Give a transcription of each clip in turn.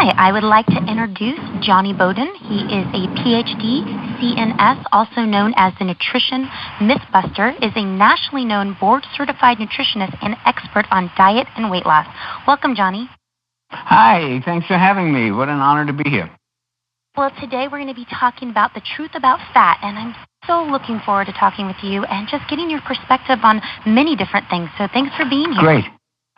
Hi, I would like to introduce Jonny Bowden. He is a PhD, CNS, also known as the Nutrition Mythbuster, is a nationally known board-certified nutritionist and expert on diet and weight loss. Welcome, Jonny. Hi, thanks for having me. What an honor to be here. Well, today we're going to be talking about the truth about fat, and I'm so looking forward to talking with you and just getting your perspective on many different things. So thanks for being here. Great.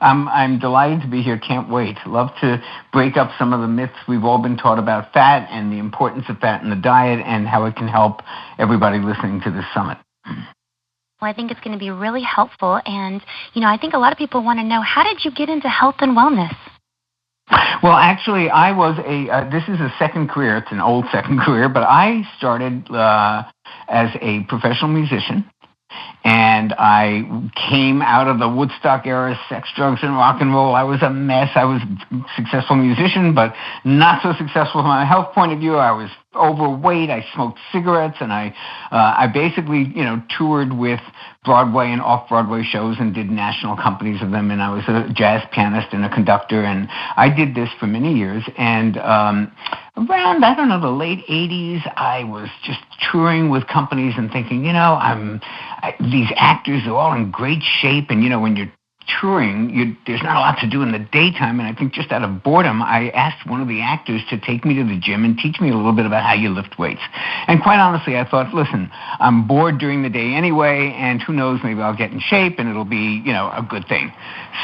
I'm delighted to be here. Can't wait. Love to break up some of the myths we've all been taught about fat and the importance of fat in the diet and how it can help everybody listening to this summit. Well, I think it's going to be really helpful. And, I think a lot of people want to know, how did you get into health and wellness? Well, actually, I was this is a second career. It's an old second career, but I started as a professional musician. And I came out of the Woodstock era, sex, drugs, and rock and roll. I was a mess. I was a successful musician, but not so successful from a health point of view. I was overweight. I smoked cigarettes, and I basically, toured with Broadway and off-Broadway shows and did national companies of them. And I was a jazz pianist and a conductor, and I did this for many years. And around, the late 80s, I was just touring with companies and thinking, these actors are all in great shape, and when you're touring, there's not a lot to do in the daytime, and I think just out of boredom, I asked one of the actors to take me to the gym and teach me a little bit about how you lift weights. And quite honestly, I thought, listen, I'm bored during the day anyway, and who knows, maybe I'll get in shape, and it'll be, a good thing.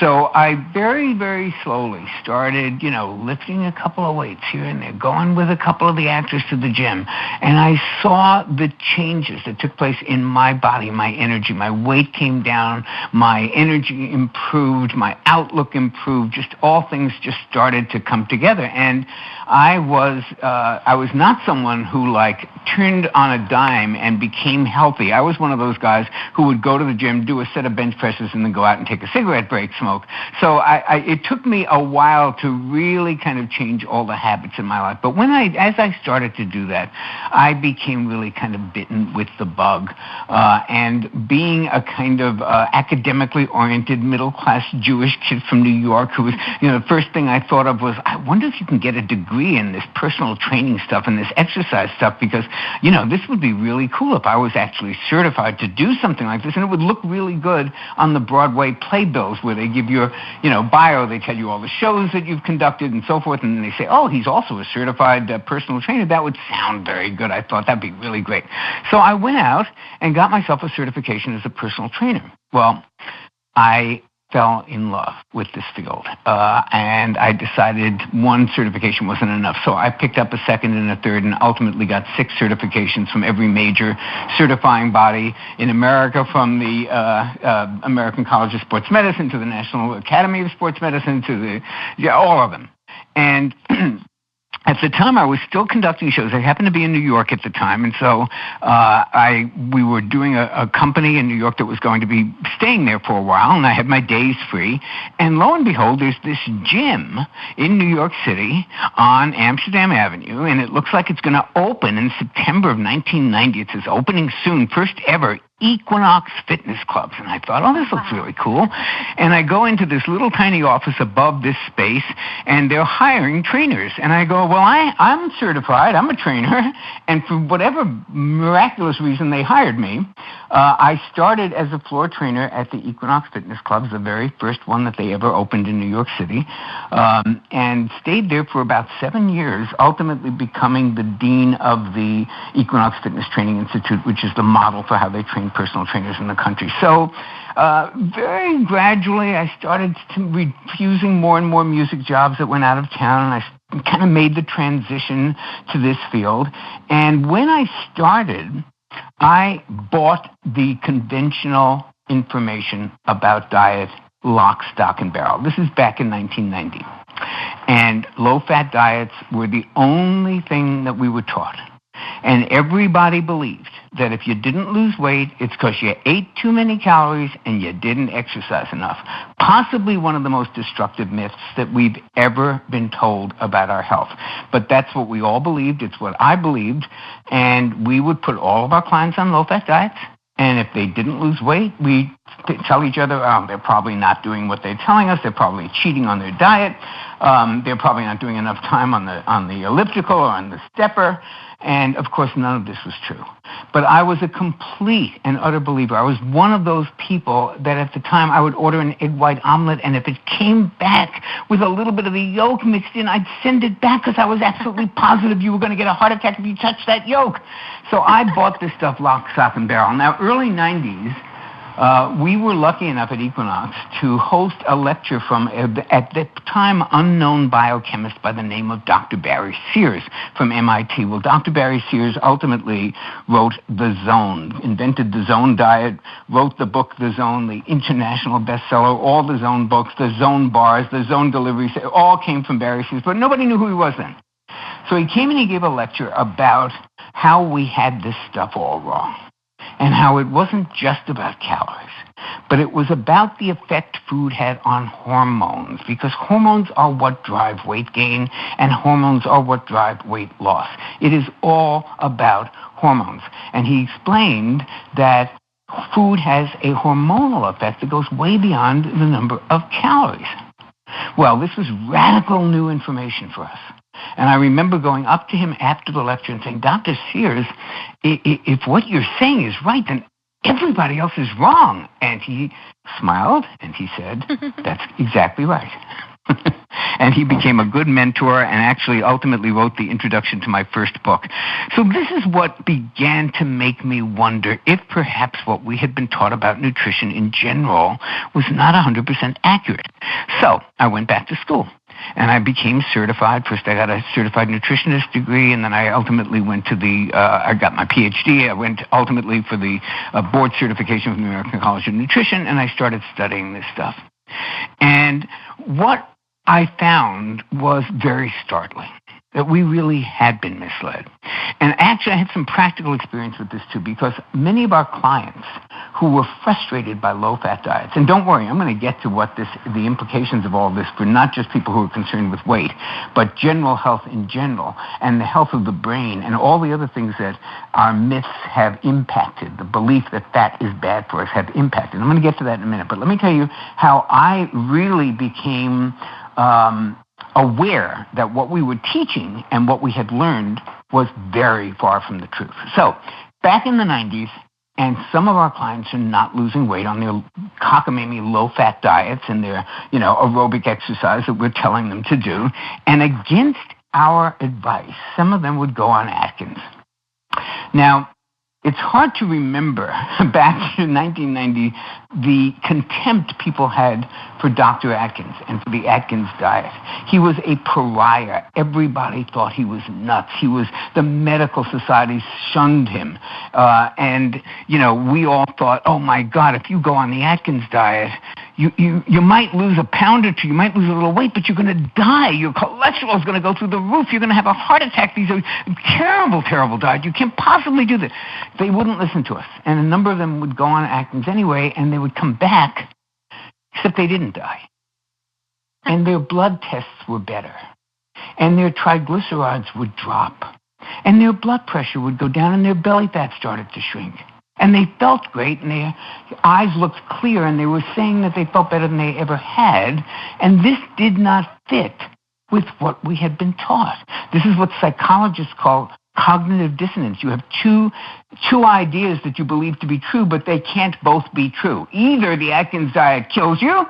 So I very, very slowly started, lifting a couple of weights here and there, going with a couple of the actors to the gym, and I saw the changes that took place in my body, my energy. My weight came down, my energy improved, my outlook improved, just all things just started to come together. And I was not someone who turned on a dime and became healthy. I was one of those guys who would go to the gym, do a set of bench presses, and then go out and take a cigarette break, smoke. So it took me a while to really kind of change all the habits in my life. But as I started to do that, I became really kind of bitten with the bug. And being a kind of academically oriented middle-class Jewish kid from New York who was, the first thing I thought of was, I wonder if you can get a degree in this personal training stuff and this exercise stuff, because, this would be really cool if I was actually certified to do something like this, and it would look really good on the Broadway playbills where they give your, bio, they tell you all the shows that you've conducted and so forth, and then they say, oh, he's also a certified personal trainer. That would sound very good. I thought that'd be really great. So I went out and got myself a certification as a personal trainer. Well, I fell in love with this field, and I decided one certification wasn't enough. So I picked up a second and a third and ultimately got 6 certifications from every major certifying body in America, from the American College of Sports Medicine to the National Academy of Sports Medicine to all of them. And at the time, I was still conducting shows. I happened to be in New York at the time, and so we were doing a company in New York that was going to be staying there for a while, and I had my days free. And lo and behold, there's this gym in New York City on Amsterdam Avenue, and it looks like it's going to open in September of 1990. It says opening soon, first ever Equinox Fitness Clubs. And I thought, this looks really cool. And I go into this little tiny office above this space, and they're hiring trainers. And I go, well, I'm certified. I'm a trainer. And for whatever miraculous reason, they hired me. I started as a floor trainer at the Equinox Fitness Clubs, the very first one that they ever opened in New York City, and stayed there for about 7 years, ultimately becoming the dean of the Equinox Fitness Training Institute, which is the model for how they train personal trainers in the country. So very gradually, I started refusing more and more music jobs that went out of town, and I kind of made the transition to this field. And when I started, I bought the conventional information about diet lock, stock, and barrel. This is back in 1990. And low-fat diets were the only thing that we were taught. And everybody believed that if you didn't lose weight, it's because you ate too many calories and you didn't exercise enough. Possibly one of the most destructive myths that we've ever been told about our health. But that's what we all believed. It's what I believed. And we would put all of our clients on low-fat diets. And if they didn't lose weight, we tell each other, oh, they're probably not doing what they're telling us. They're probably cheating on their diet. They're probably not doing enough time on the elliptical or on the stepper. And, of course, none of this was true. But I was a complete and utter believer. I was one of those people that at the time I would order an egg white omelet, and if it came back with a little bit of the yolk mixed in, I'd send it back because I was absolutely positive you were going to get a heart attack if you touched that yolk. So I bought this stuff lock, stock, and barrel. Now, early 90s, we were lucky enough at Equinox to host a lecture from, at the time, unknown biochemist by the name of Dr. Barry Sears from MIT. Well, Dr. Barry Sears ultimately wrote The Zone, invented the Zone diet, wrote the book The Zone, the international bestseller, all the Zone books, the Zone bars, the Zone deliveries, all came from Barry Sears, but nobody knew who he was then. So he came and he gave a lecture about how we had this stuff all wrong, and how it wasn't just about calories, but it was about the effect food had on hormones, because hormones are what drive weight gain, and hormones are what drive weight loss. It is all about hormones. And he explained that food has a hormonal effect that goes way beyond the number of calories. Well, this was radical new information for us. And I remember going up to him after the lecture and saying, Dr. Sears, if what you're saying is right, then everybody else is wrong. And he smiled and he said, that's exactly right. And he became a good mentor and actually ultimately wrote the introduction to my first book. So this is what began to make me wonder if perhaps what we had been taught about nutrition in general was not 100% accurate. So I went back to school. And I became certified. First, I got a certified nutritionist degree, and then I ultimately went to I got my PhD. I went ultimately for the board certification from the American College of Nutrition, and I started studying this stuff. And what I found was very startling, that we really had been misled. And actually, I had some practical experience with this, too, because many of our clients who were frustrated by low-fat diets, and don't worry, I'm going to get to the implications of all this for not just people who are concerned with weight, but general health in general, and the health of the brain, and all the other things that our myths have impacted, the belief that fat is bad for us have impacted. I'm going to get to that in a minute, but let me tell you how I really became aware that what we were teaching and what we had learned was very far from the truth. So, back in the 90s, and some of our clients are not losing weight on their cockamamie low-fat diets and their, aerobic exercise that we're telling them to do. And against our advice, some of them would go on Atkins. Now, it's hard to remember back in 1990 the contempt people had for Dr. Atkins and for the Atkins diet. He was a pariah. Everybody thought he was nuts. The medical society shunned him. And we all thought, oh my God, if you go on the Atkins diet, you might lose a pound or two, you might lose a little weight, but you're going to die. Your cholesterol is going to go through the roof. You're going to have a heart attack. These are terrible, terrible diets. You can't possibly do this. They wouldn't listen to us. And a number of them would go on Atkins anyway, and they would come back, except they didn't die. And their blood tests were better. And their triglycerides would drop. And their blood pressure would go down, and their belly fat started to shrink. And they felt great, and their eyes looked clear, and they were saying that they felt better than they ever had. And this did not fit with what we had been taught. This is what psychologists call cognitive dissonance. You have two ideas that you believe to be true, but they can't both be true. Either the Atkins diet kills you,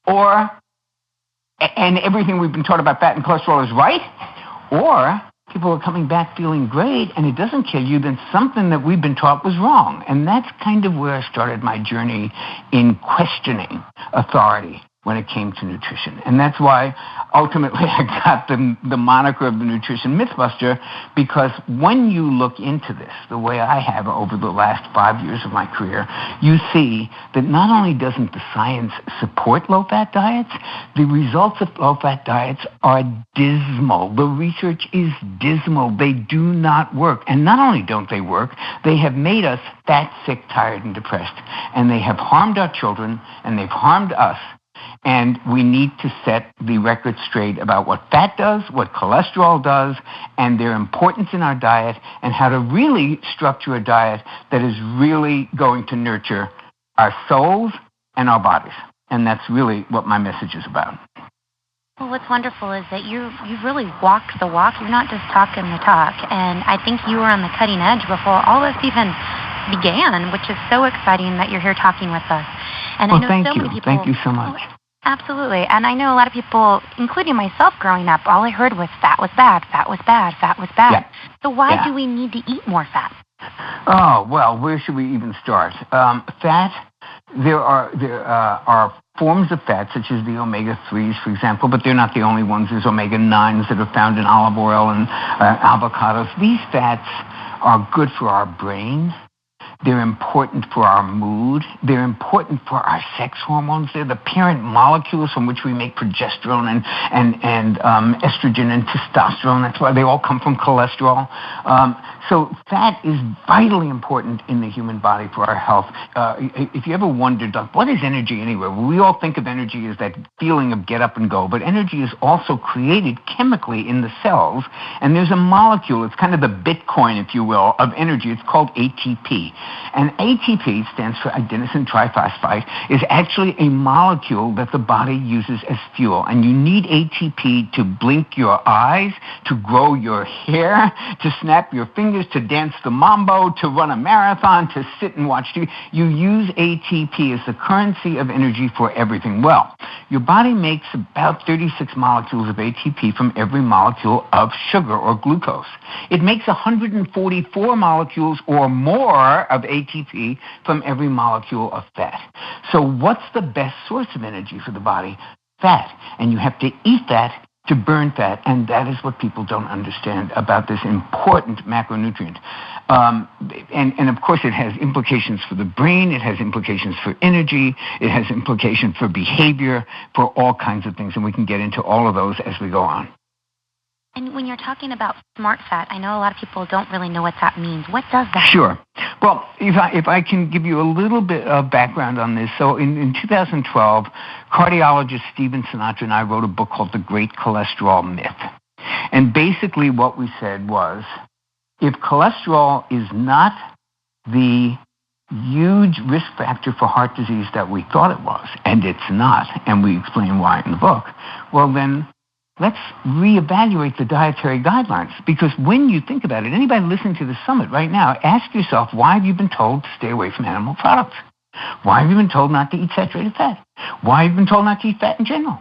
and everything we've been taught about fat and cholesterol is right, or people are coming back feeling great and it doesn't kill you, then something that we've been taught was wrong. And that's kind of where I started my journey in questioning authority when it came to nutrition. And that's why ultimately I got the moniker of the Nutrition Mythbuster, because when you look into this the way I have over the last 5 years of my career, you see that not only doesn't the science support low-fat diets, the results of low-fat diets are dismal. The research is dismal. They do not work. And not only don't they work, they have made us fat, sick, tired, and depressed. And they have harmed our children, and they've harmed us. And we need to set the record straight about what fat does, what cholesterol does, and their importance in our diet, and how to really structure a diet that is really going to nurture our souls and our bodies. And that's really what my message is about. Well, what's wonderful is that you've really walked the walk. You're not just talking the talk. And I think you were on the cutting edge before all this even began, which is so exciting that you're here talking with us. And I know thank so you. many people. Thank you so much. Absolutely. And I know a lot of people, including myself growing up, all I heard was fat was bad, fat was bad, fat was bad. Yeah. So why do we need to eat more fat? Oh, well, where should we even start? Fat, there are forms of fat, such as the omega-3s, for example, but they're not the only ones. There's omega-9s that are found in olive oil and avocados. These fats are good for our brain. They're important for our mood. They're important for our sex hormones. They're the parent molecules from which we make progesterone and estrogen and testosterone. That's why they all come from cholesterol. So fat is vitally important in the human body for our health. If you ever wondered, what is energy anyway? Well, we all think of energy as that feeling of get up and go, but energy is also created chemically in the cells, and there's a molecule, it's kind of the Bitcoin, if you will, of energy. It's called ATP. And ATP stands for adenosine triphosphate, is actually a molecule that the body uses as fuel. And you need ATP to blink your eyes, to grow your hair, to snap your fingers, to dance the mambo, to run a marathon, to sit and watch TV. You use ATP as the currency of energy for everything. Well, your body makes about 36 molecules of ATP from every molecule of sugar or glucose. It makes 144 molecules or more of ATP from every molecule of fat. So what's the best source of energy for the body? Fat. And you have to eat fat to burn fat, and that is what people don't understand about this important macronutrient. And of course, it has implications for the brain, it has implications for energy, it has implications for behavior, for all kinds of things, and we can get into all of those as we go on. And when you're talking about smart fat, I know a lot of people don't really know what that means. What does that mean? Sure. Well, if I can give you a little bit of background on this. So in 2012, cardiologist Stephen Sinatra and I wrote a book called The Great Cholesterol Myth. And basically what we said was, if cholesterol is not the huge risk factor for heart disease that we thought it was, and it's not, and we explain why in the book, well then, let's reevaluate the dietary guidelines. Because when you think about it, anybody listening to the summit right now, ask yourself, why have you been told to stay away from animal products? Why have you been told not to eat saturated fat? Why have you been told not to eat fat in general?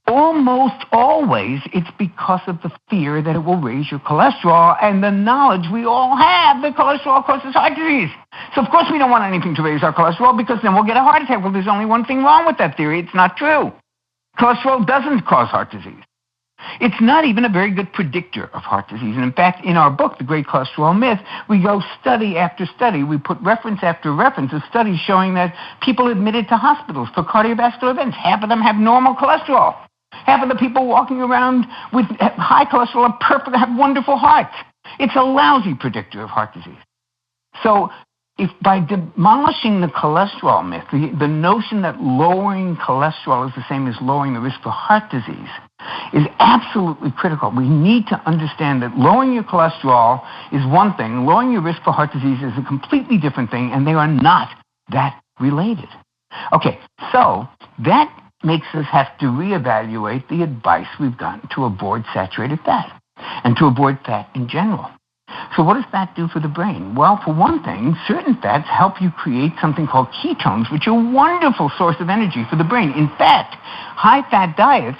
Almost always, it's because of the fear that it will raise your cholesterol and the knowledge we all have that cholesterol causes heart disease. So, of course, we don't want anything to raise our cholesterol because then we'll get a heart attack. Well, there's only one thing wrong with that theory. It's not true. Cholesterol doesn't cause heart disease. It's not even a very good predictor of heart disease. And in fact, in our book, The Great Cholesterol Myth, we go study after study. We put reference after reference of studies showing that people admitted to hospitals for cardiovascular events, half of them have normal cholesterol. Half of the people walking around with high cholesterol are perfect, have wonderful hearts. It's a lousy predictor of heart disease. So if by demolishing the cholesterol myth, the notion that lowering cholesterol is the same as lowering the risk for heart disease is absolutely critical. We need to understand that lowering your cholesterol is one thing, lowering your risk for heart disease is a completely different thing, and they are not that related. Okay, so that makes us have to reevaluate the advice we've gotten to avoid saturated fat and to avoid fat in general. So what does fat do for the brain? Well, for one thing, certain fats help you create something called ketones, which are a wonderful source of energy for the brain. In fact, high-fat diets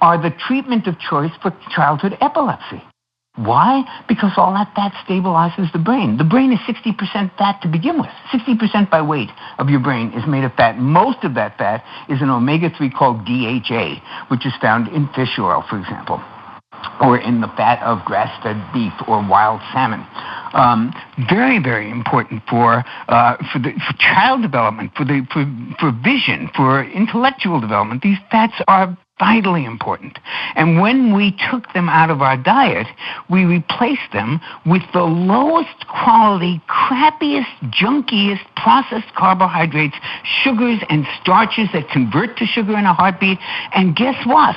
are the treatment of choice for childhood epilepsy. Why? Because all that fat stabilizes the brain. The brain is 60% fat to begin with. 60% by weight of your brain is made of fat. Most of that fat is an omega-3 called DHA, which is found in fish oil, for example, or in the fat of grass-fed beef or wild salmon. Very, very important for child development, for vision, for intellectual development. These fats are vitally important. And when we took them out of our diet, we replaced them with the lowest quality, crappiest, junkiest processed carbohydrates, sugars, and starches that convert to sugar in a heartbeat. And guess what?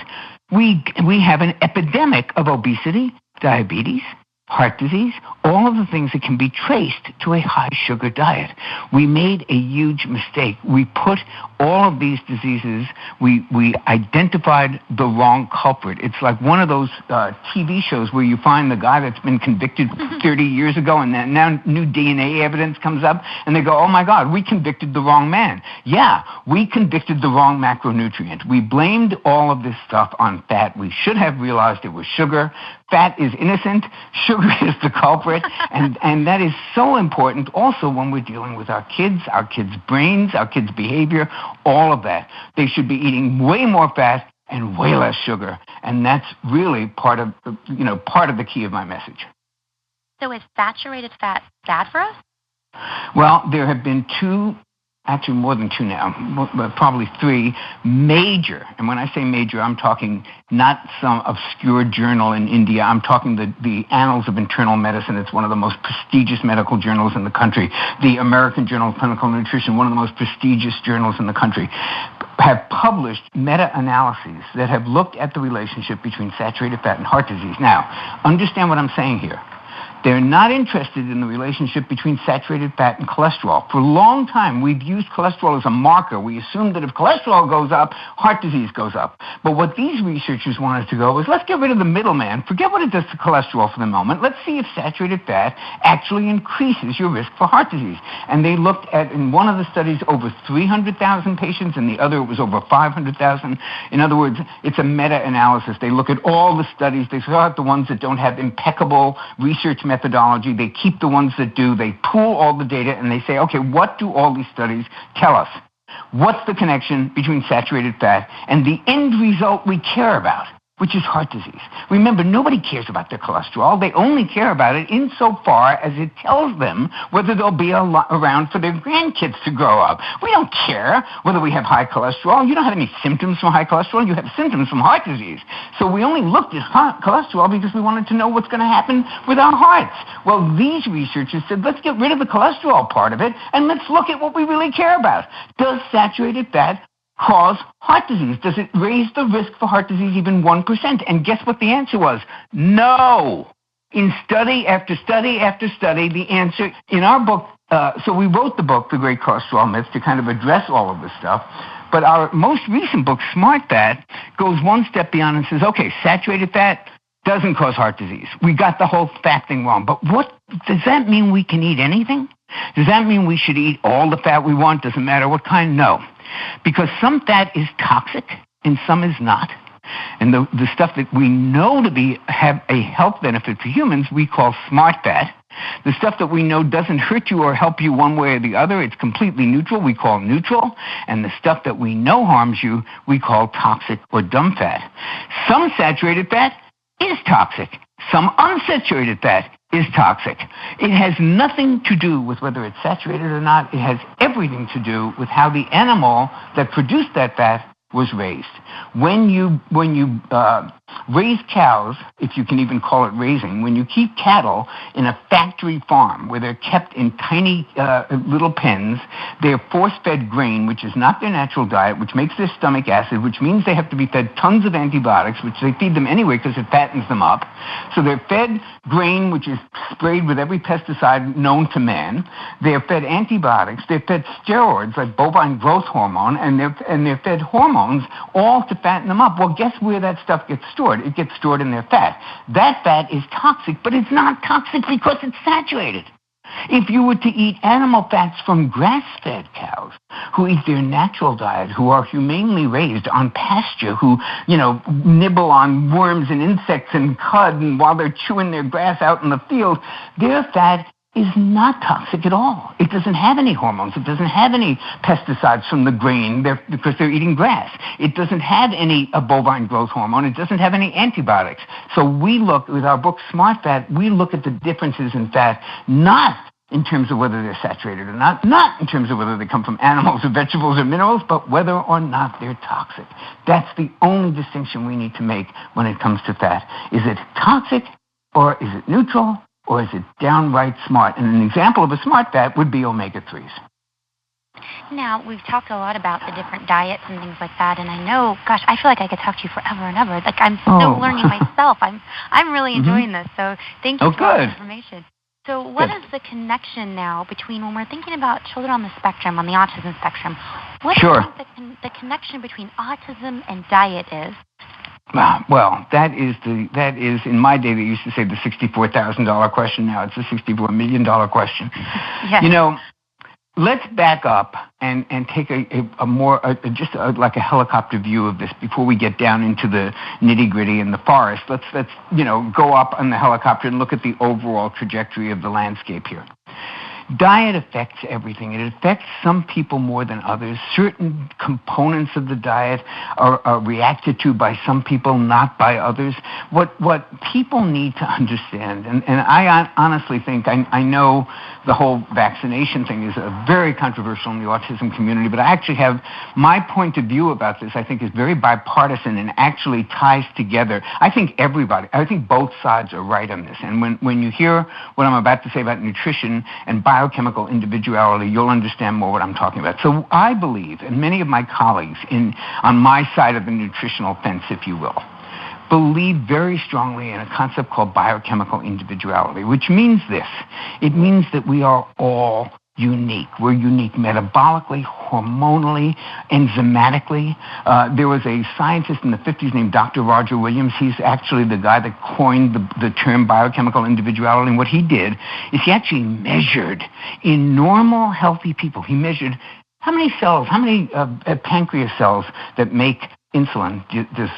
We have an epidemic of obesity, diabetes, heart disease, all of the things that can be traced to a high sugar diet. We made a huge mistake. We put all of these diseases, we identified the wrong culprit. It's like one of those TV shows where you find the guy that's been convicted 30 years ago, and then now new DNA evidence comes up, and they go, oh my God, we convicted the wrong man. Yeah, we convicted the wrong macronutrient. We blamed all of this stuff on fat. We should have realized it was sugar. Fat is innocent. Sugar is the culprit. And that is so important also when we're dealing with our kids' brains, our kids' behavior, all of that. They should be eating way more fat and way less sugar. And that's really part of the key of my message. So is saturated fat bad for us? Well, there have been actually more than two now, probably three major, and when I say major, I'm talking not some obscure journal in India, I'm talking the Annals of Internal Medicine. It's one of the most prestigious medical journals in the country. The American Journal of Clinical Nutrition, one of the most prestigious journals in the country, have published meta-analyses that have looked at the relationship between saturated fat and heart disease. Now, understand what I'm saying here. They're not interested in the relationship between saturated fat and cholesterol. For a long time, we've used cholesterol as a marker. We assumed that if cholesterol goes up, heart disease goes up. But what these researchers wanted to go was, let's get rid of the middleman. Forget what it does to cholesterol for the moment. Let's see if saturated fat actually increases your risk for heart disease. And they looked at, in one of the studies, over 300,000 patients. In the other, it was over 500,000. In other words, it's a meta-analysis. They look at all the studies. They throw out the ones that don't have impeccable research methodology. They keep the ones that do. They pool all the data, and they say, okay, what do all these studies tell us? What's the connection between saturated fat and the end result we care about, which is heart disease? Remember, nobody cares about their cholesterol. They only care about it insofar as it tells them whether they'll be around for their grandkids to grow up. We don't care whether we have high cholesterol. You don't have any symptoms from high cholesterol. You have symptoms from heart disease. So we only looked at cholesterol because we wanted to know what's going to happen with our hearts. Well, these researchers said, let's get rid of the cholesterol part of it, and let's look at what we really care about. Does saturated fat cause heart disease? Does it raise the risk for heart disease even 1%? And guess what the answer was? No. In study after study after study, the answer in our book, so we wrote the book, The Great Cholesterol Myth, to kind of address all of this stuff. But our most recent book, Smart Fat, goes one step beyond and says, okay, saturated fat doesn't cause heart disease. We got the whole fat thing wrong. But what does that mean? We can eat anything? Does that mean we should eat all the fat we want? Doesn't matter what kind? No. Because some fat is toxic and some is not. And the stuff that we know to have a health benefit for humans, we call smart fat. The stuff that we know doesn't hurt you or help you one way or the other, it's completely neutral, we call neutral. And the stuff that we know harms you, we call toxic or dumb fat. Some saturated fat is toxic. Some unsaturated fat is toxic. It has nothing to do with whether it's saturated or not. It has everything to do with how the animal that produced that fat was raised. When you raise cows, if you can even call it raising, when you keep cattle in a factory farm where they're kept in tiny little pens, they're force-fed grain, which is not their natural diet, which makes their stomach acid, which means they have to be fed tons of antibiotics, which they feed them anyway because it fattens them up. So they're fed grain, which is sprayed with every pesticide known to man. They're fed antibiotics. They're fed steroids like bovine growth hormone, and they're fed hormones, all to fatten them up. Well, guess where that stuff gets stored? It gets stored in their fat. That fat is toxic, but it's not toxic because it's saturated. If you were to eat animal fats from grass-fed cows who eat their natural diet, who are humanely raised on pasture, who, nibble on worms and insects and cud and while they're chewing their grass out in the field, their fat is not toxic at all. It doesn't have any hormones. It doesn't have any pesticides from the grain because they're eating grass. It doesn't have any bovine growth hormone. It doesn't have any antibiotics. So we look, with our book Smart Fat, we look at the differences in fat, not in terms of whether they're saturated or not in terms of whether they come from animals or vegetables or minerals, but whether or not they're toxic. That's the only distinction we need to make when it comes to fat. Is it toxic, or is it neutral, or is it downright smart? And an example of a smart fat would be omega-3s. Now, we've talked a lot about the different diets and things like that, and I know, gosh, I feel like I could talk to you forever and ever. Like, I'm still learning myself. I'm really enjoying this, so thank you for all the information. So what is the connection now between, when we're thinking about children on the spectrum, on the autism spectrum, what do you think the connection between autism and diet is? Well, that is, in my day, they used to say the $64,000 question. Now it's a $64 million question. Yes. You know, let's back up and take a more like a helicopter view of this before we get down into the nitty-gritty in the forest. Let's go up on the helicopter and look at the overall trajectory of the landscape here. Diet affects everything. It affects some people more than others. Certain components of the diet are reacted to by some people, not by others. What people need to understand, and I honestly think, I know the whole vaccination thing is very controversial in the autism community, but I actually have my point of view about this, I think, is very bipartisan and actually ties together. I think both sides are right on this. And when you hear what I'm about to say about nutrition and biochemical individuality, you'll understand more what I'm talking about. So I believe, and many of my colleagues on my side of the nutritional fence, if you will, believe very strongly in a concept called biochemical individuality, which means this. It means that we are all unique. We're unique metabolically, hormonally, enzymatically. There was a scientist in the 50s named Dr. Roger Williams. He's actually the guy that coined the term biochemical individuality. And what he did is he actually measured in normal, healthy people. He measured how many pancreas cells that make insulin does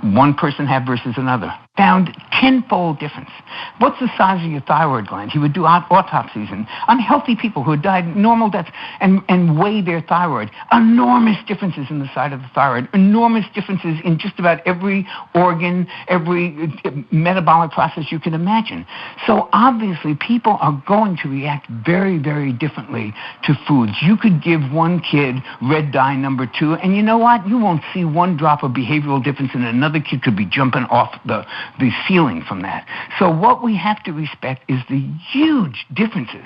one person have versus another. Found tenfold difference. What's the size of your thyroid gland? He would do autopsies on healthy people who had died normal deaths and weigh their thyroid. Enormous differences in the size of the thyroid. Enormous differences in just about every organ, every metabolic process you can imagine. So obviously people are going to react very, very differently to foods. You could give one kid red dye number 2, and you know what? You won't see one drop of behavioral difference, and another kid could be jumping off the ceiling from that. So what we have to respect is the huge differences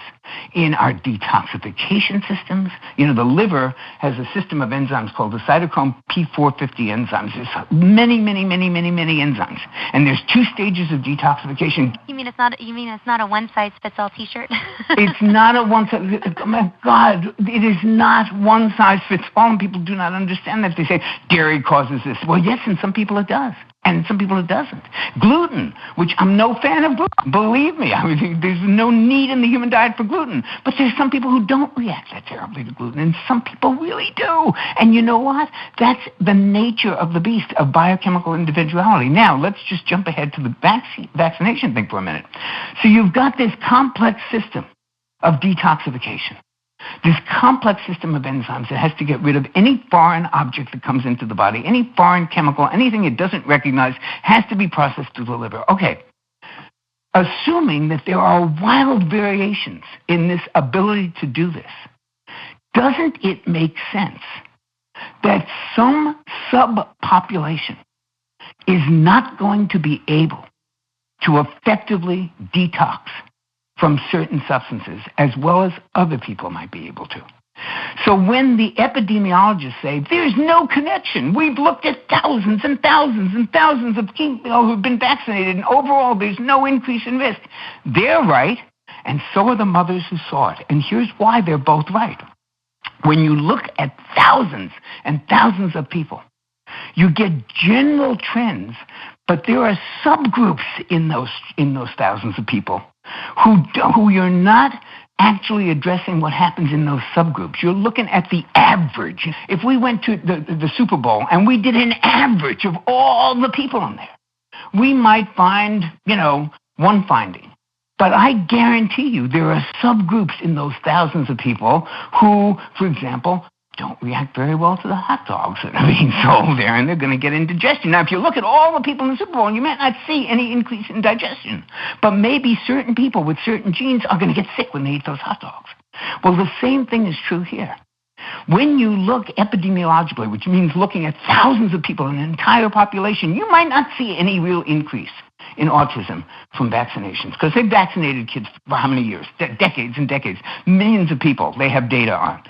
in our detoxification systems. You know, the liver has a system of enzymes called the cytochrome P450 enzymes. There's many enzymes, and there's 2 stages of detoxification. You mean it's not a one-size-fits-all T-shirt? It's not a one-size. Oh my God, it is not one-size-fits-all, and people do not understand that. They say dairy causes this. Well, yes, in some people it does. And some people it doesn't. Gluten, which I'm no fan of gluten. Believe me, there's no need in the human diet for gluten. But there's some people who don't react that terribly to gluten, and some people really do. And you know what? That's the nature of the beast, of biochemical individuality. Now, let's just jump ahead to the vaccination thing for a minute. So you've got this complex system of detoxification. This complex system of enzymes that has to get rid of any foreign object that comes into the body, any foreign chemical, anything it doesn't recognize has to be processed through the liver. Okay, assuming that there are wild variations in this ability to do this, doesn't it make sense that some subpopulation is not going to be able to effectively detox from certain substances, as well as other people might be able to? So when the epidemiologists say there's no connection, we've looked at thousands and thousands and thousands of people who've been vaccinated, and overall there's no increase in risk, they're right, and so are the mothers who saw it. And here's why they're both right. When you look at thousands and thousands of people, you get general trends, but there are subgroups in those thousands of people who you're not actually addressing what happens in those subgroups. You're looking at the average. If we went to the Super Bowl and we did an average of all the people in there, we might find, one finding. But I guarantee you there are subgroups in those thousands of people who, for example, don't react very well to the hot dogs that are being sold there, and they're going to get indigestion. Now, if you look at all the people in the Super Bowl, you might not see any increase in digestion, but maybe certain people with certain genes are going to get sick when they eat those hot dogs. Well, the same thing is true here. When you look epidemiologically, which means looking at thousands of people in an entire population, you might not see any real increase in autism from vaccinations, because they've vaccinated kids for how many years? Decades and decades. Millions of people they have data on.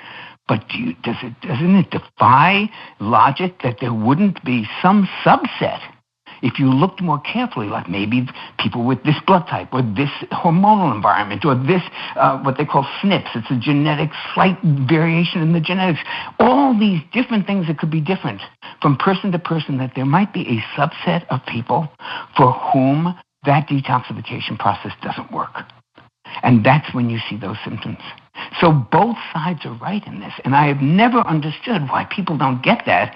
But doesn't it defy logic that there wouldn't be some subset, if you looked more carefully, like maybe people with this blood type or this hormonal environment or this, what they call SNPs, it's a genetic slight variation in the genetics, all these different things that could be different from person to person, that there might be a subset of people for whom that detoxification process doesn't work. And that's when you see those symptoms. So both sides are right in this. And I have never understood why people don't get that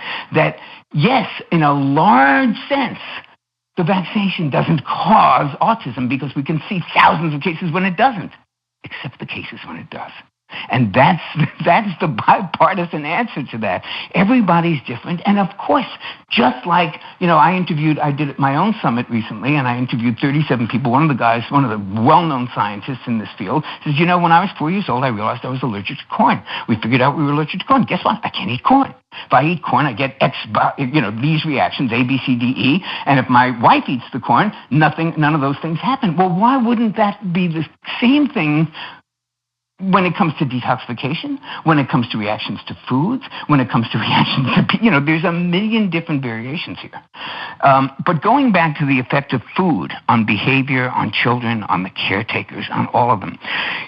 yes, in a large sense, the vaccination doesn't cause autism, because we can see thousands of cases when it doesn't, except the cases when it does. And that's the bipartisan answer to that. Everybody's different. And of course, just like, I did at my own summit recently, and I interviewed 37 people. One of the guys, one of the well-known scientists in this field, says, when I was 4 years old, I realized I was allergic to corn. We figured out we were allergic to corn. Guess what? I can't eat corn. If I eat corn, I get these reactions, A, B, C, D, E. And if my wife eats the corn, none of those things happen. Well, why wouldn't that be the same thing when it comes to detoxification, when it comes to reactions to foods, when it comes to reactions to, there's a million different variations here. But going back to the effect of food on behavior, on children, on the caretakers, on all of them,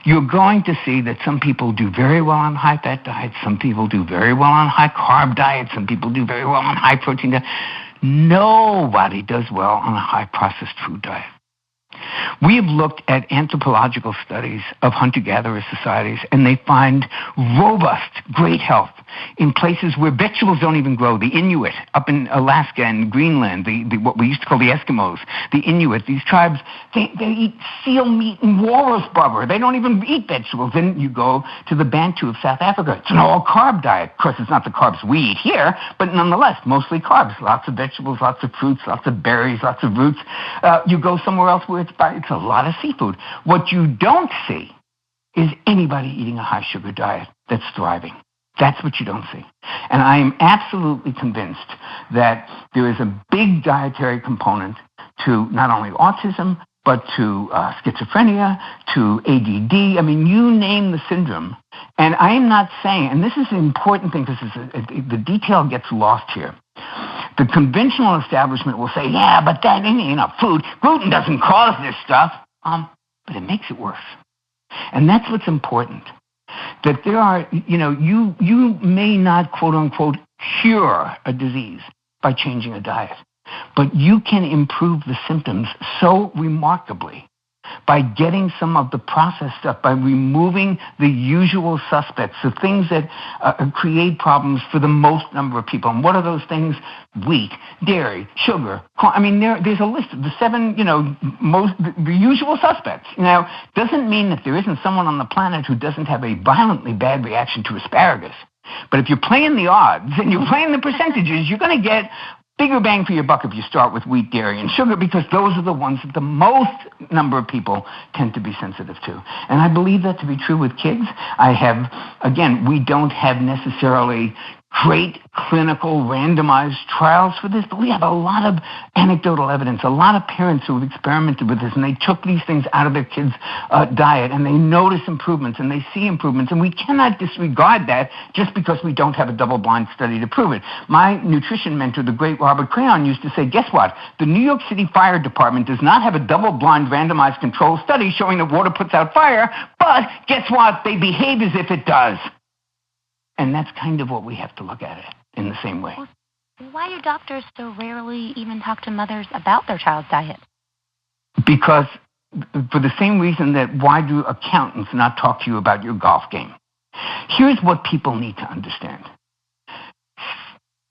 you're going to see that some people do very well on high-fat diets, some people do very well on high-carb diets, some people do very well on high-protein diets. Nobody does well on a high-processed food diet. We have looked at anthropological studies of hunter-gatherer societies, and they find robust, great health in places where vegetables don't even grow. The Inuit up in Alaska and Greenland, what we used to call the Eskimos, the Inuit, these tribes, they eat seal meat and walrus blubber. They don't even eat vegetables. Then you go to the Bantu of South Africa. It's an all-carb diet. Of course, it's not the carbs we eat here, but nonetheless, mostly carbs. Lots of vegetables, lots of fruits, lots of berries, lots of roots. You go somewhere else where it's a lot of seafood. What you don't see is anybody eating a high-sugar diet that's thriving. That's what you don't see. And I am absolutely convinced that there is a big dietary component to not only autism, but to schizophrenia, to ADD. I mean, you name the syndrome. And I am not saying, and this is an important thing because the detail gets lost here. The conventional establishment will say, yeah, but that ain't enough food. Gluten doesn't cause this stuff. But it makes it worse. And that's what's important. That there are, you may not, quote unquote, cure a disease by changing a diet, but you can improve the symptoms so remarkably by getting some of the processed stuff, by removing the usual suspects, the things that create problems for the most number of people. And what are those things? Wheat, dairy, sugar, corn. I mean, there's a list of the 7, the usual suspects. Now, doesn't mean that there isn't someone on the planet who doesn't have a violently bad reaction to asparagus. But if you're playing the odds and you're playing the percentages, you're going to get bigger bang for your buck if you start with wheat, dairy, and sugar, because those are the ones that the most number of people tend to be sensitive to. And I believe that to be true with kids. We don't have necessarily great clinical randomized trials for this, but we have a lot of anecdotal evidence, a lot of parents who have experimented with this, and they took these things out of their kids' diet, and they notice improvements, and they see improvements, and we cannot disregard that just because we don't have a double-blind study to prove it. My nutrition mentor, the great Robert Crayon, used to say, guess what? The New York City Fire Department does not have a double-blind randomized control study showing that water puts out fire, but guess what? They behave as if it does. And that's kind of what we have to look at it in the same way. Why do doctors so rarely even talk to mothers about their child's diet? Because for the same reason that why do accountants not talk to you about your golf game? Here's what people need to understand.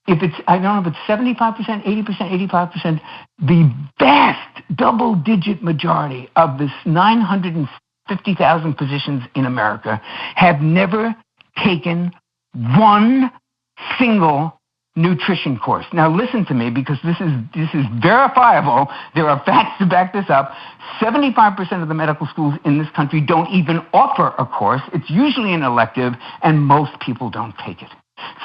If it's, I don't know if it's 75%, 80%, 85%, the vast double-digit majority of this 950,000 physicians in America have never taken one single nutrition course. Now listen to me, because this is verifiable. There are facts to back this up. 75% of the medical schools in this country don't even offer a course. It's usually an elective, and most people don't take it.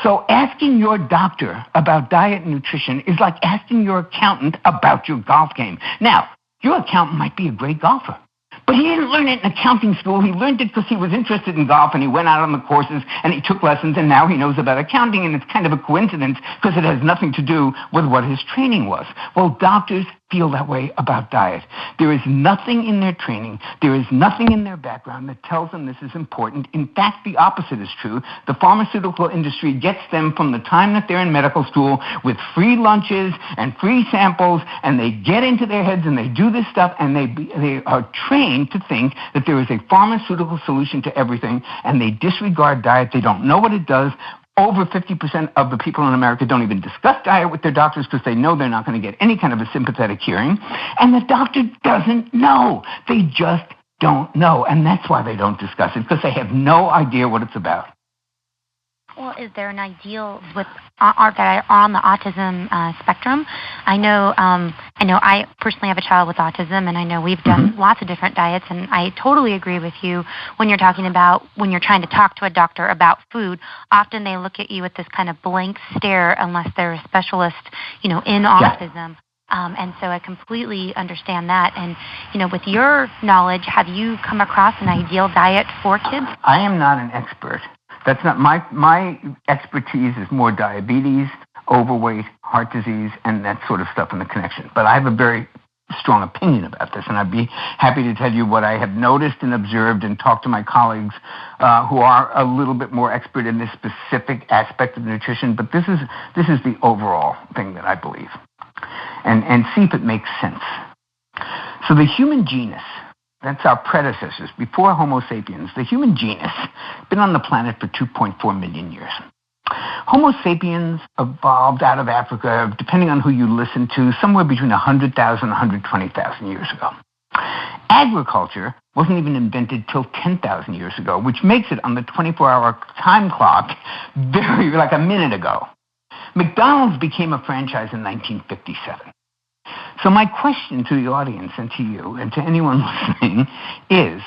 So asking your doctor about diet and nutrition is like asking your accountant about your golf game. Now, your accountant might be a great golfer, but he didn't learn it in accounting school. He learned it because he was interested in golf, and he went out on the courses, and he took lessons, and now he knows about accounting, and it's kind of a coincidence because it has nothing to do with what his training was. Well, doctors feel that way about diet. There is nothing in their training, there is nothing in their background that tells them this is important. In fact, the opposite is true. The pharmaceutical industry gets them from the time that they're in medical school with free lunches and free samples, and they get into their heads and they do this stuff, and they are trained to think that there is a pharmaceutical solution to everything, and they disregard diet. They don't know what it does. Over 50% of the people in America don't even discuss diet with their doctors because they know they're not going to get any kind of a sympathetic hearing. And the doctor doesn't know. They just don't know. And that's why they don't discuss it, because they have no idea what it's about. Well, is there an ideal with that are on the autism spectrum? I know I personally have a child with autism, and I know we've done lots of different diets, and I totally agree with you when you're talking about when you're trying to talk to a doctor about food. Often they look at you with this kind of blank stare unless they're a specialist, in autism. And so I completely understand that. And, with your knowledge, have you come across an ideal diet for kids? I am not an expert. That's not my expertise is more diabetes, overweight, heart disease, and that sort of stuff in the connection. But I have a very strong opinion about this, and I'd be happy to tell you what I have noticed and observed and talk to my colleagues who are a little bit more expert in this specific aspect of nutrition. But this is the overall thing that I believe, and see if it makes sense. So the human genus, that's our predecessors, before Homo sapiens, the human genus, been on the planet for 2.4 million years. Homo sapiens evolved out of Africa, depending on who you listen to, somewhere between 100,000 and 120,000 years ago. Agriculture wasn't even invented till 10,000 years ago, which makes it on the 24-hour time clock very like a minute ago. McDonald's became a franchise in 1957. So my question to the audience and to you and to anyone listening is,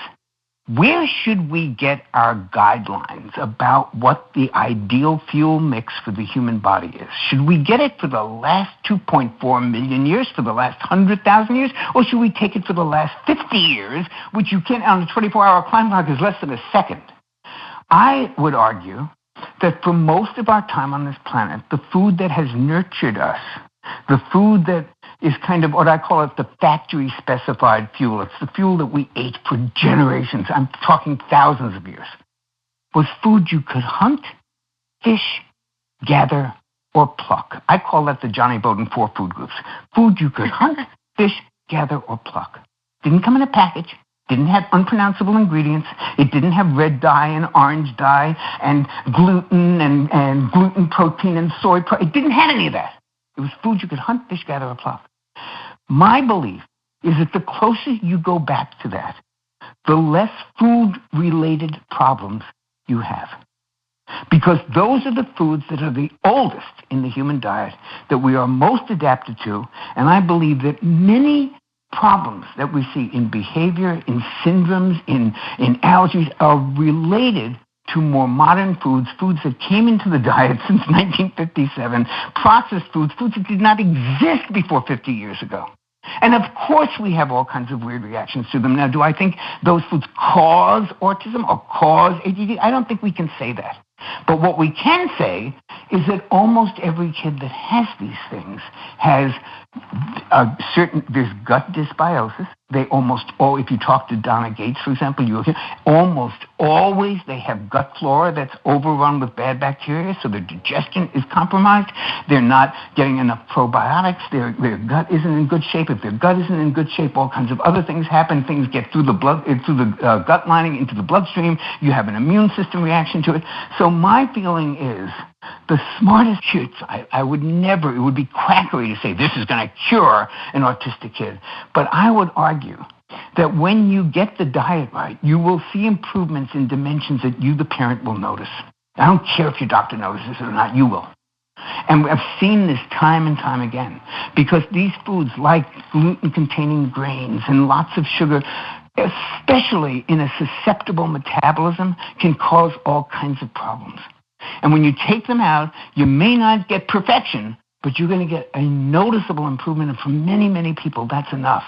where should we get our guidelines about what the ideal fuel mix for the human body is? Should we get it for the last 2.4 million years, for the last 100,000 years, or should we take it for the last 50 years, which you can't, on a 24-hour time clock, is less than a second? I would argue that for most of our time on this planet, the food that has nurtured us, the food that is kind of what I call it the factory-specified fuel. It's the fuel that we ate for generations. I'm talking thousands of years. Was food you could hunt, fish, gather, or pluck. I call that the Jonny Bowden 4 food groups. Food you could hunt, fish, gather, or pluck. Didn't come in a package. Didn't have unpronounceable ingredients. It didn't have red dye and orange dye and gluten and gluten protein and soy protein. It didn't have any of that. It was food you could hunt, fish, gather, or pluck. My belief is that the closer you go back to that, the less food-related problems you have. Because those are the foods that are the oldest in the human diet, that we are most adapted to, and I believe that many problems that we see in behavior, in syndromes, in allergies are related to more modern foods, foods that came into the diet since 1957, processed foods, foods that did not exist before 50 years ago. And of course we have all kinds of weird reactions to them. Now, do I think those foods cause autism or cause ADD? I don't think we can say that. But what we can say is that almost every kid that has these things has there's gut dysbiosis. They almost all, if you talk to Donna Gates, for example, you'll hear almost always they have gut flora that's overrun with bad bacteria, so their digestion is compromised. They're not getting enough probiotics. Their gut isn't in good shape. If their gut isn't in good shape, all kinds of other things happen. Things get through the blood, through the gut lining into the bloodstream. You have an immune system reaction to it. So my feeling is the smartest kids, I would never, it would be quackery to say this is going to cure an autistic kid. But I would argue that when you get the diet right, you will see improvements in dimensions that you, the parent, will notice. I don't care if your doctor knows this or not, you will. And I've seen this time and time again, because these foods, like gluten-containing grains and lots of sugar, especially in a susceptible metabolism, can cause all kinds of problems. And when you take them out, you may not get perfection, but you're going to get a noticeable improvement. And for many, many people, that's enough.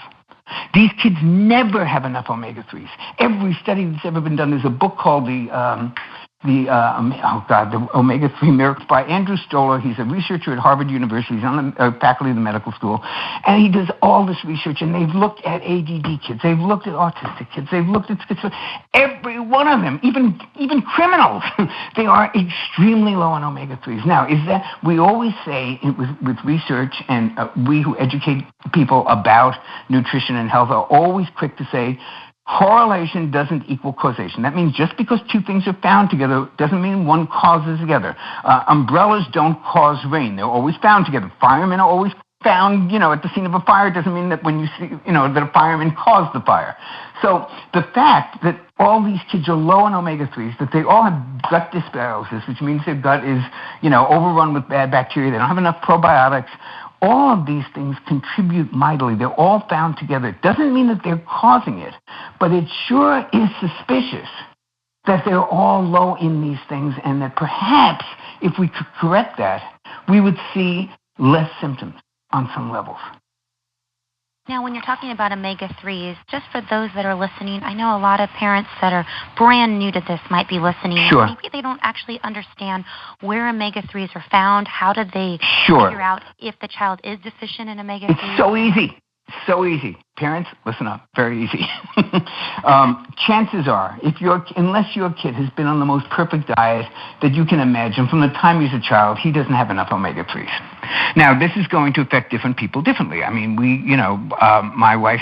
These kids never have enough omega-3s. Every study that's ever been done, there's a book called the Omega-3 Miracles by Andrew Stoller. He's a researcher at Harvard University. He's on the faculty of the medical school. And he does all this research, and they've looked at ADD kids. They've looked at autistic kids. They've looked at schizophrenia. Every one of them, even criminals, they are extremely low on omega-3s. Now, is that, we always say with research, and we who educate people about nutrition and health are always quick to say, correlation doesn't equal causation. That means just because two things are found together doesn't mean one causes the other. Umbrellas don't cause rain. They're always found together. Firemen are always found, at the scene of a fire doesn't mean that when you see, that a fireman caused the fire. So the fact that all these kids are low on omega-3s, that they all have gut dysbiosis, which means their gut is, overrun with bad bacteria, they don't have enough probiotics, all of these things contribute mightily. They're all found together. It doesn't mean that they're causing it, but it sure is suspicious that they're all low in these things, and that perhaps if we could correct that, we would see less symptoms on some levels. Now, when you're talking about omega-3s, just for those that are listening, I know a lot of parents that are brand new to this might be listening. Sure. Maybe they don't actually understand where omega-3s are found. How do they figure out if the child is deficient in omega-3s? It's so easy. So easy. Parents, listen up. Very easy. Chances are, unless your kid has been on the most perfect diet that you can imagine from the time he's a child, he doesn't have enough omega-3s. Now, this is going to affect different people differently. I mean, my wife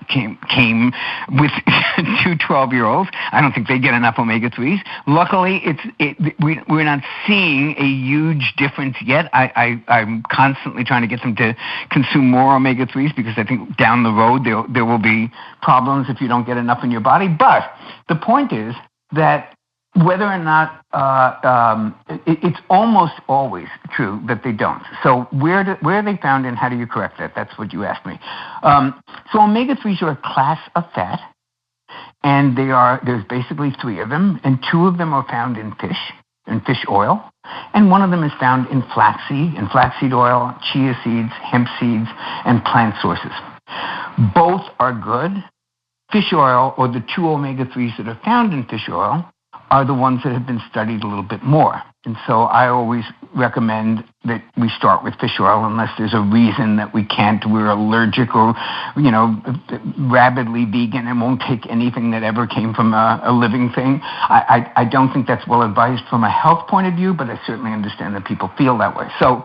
came with two 12-year-olds. I don't think they get enough omega-3s. Luckily, we're not seeing a huge difference yet. I'm constantly trying to get them to consume more omega-3s, because I think down the road there will be problems if you don't get enough in your body. But the point is that whether or not it's almost always true that they don't. So where are they found, and how do you correct that? That's what you asked me. So omega-3s are a class of fat, and there's basically 3 of them, and 2 of them are found in fish oil, and 1 of them is found in flaxseed oil, chia seeds, hemp seeds, and plant sources. Both are good. Fish oil, or the 2 omega-3s that are found in fish oil, are the ones that have been studied a little bit more. And so I always recommend that we start with fish oil unless there's a reason that we're allergic or, rabidly vegan and won't take anything that ever came from a living thing. I don't think that's well advised from a health point of view, but I certainly understand that people feel that way. So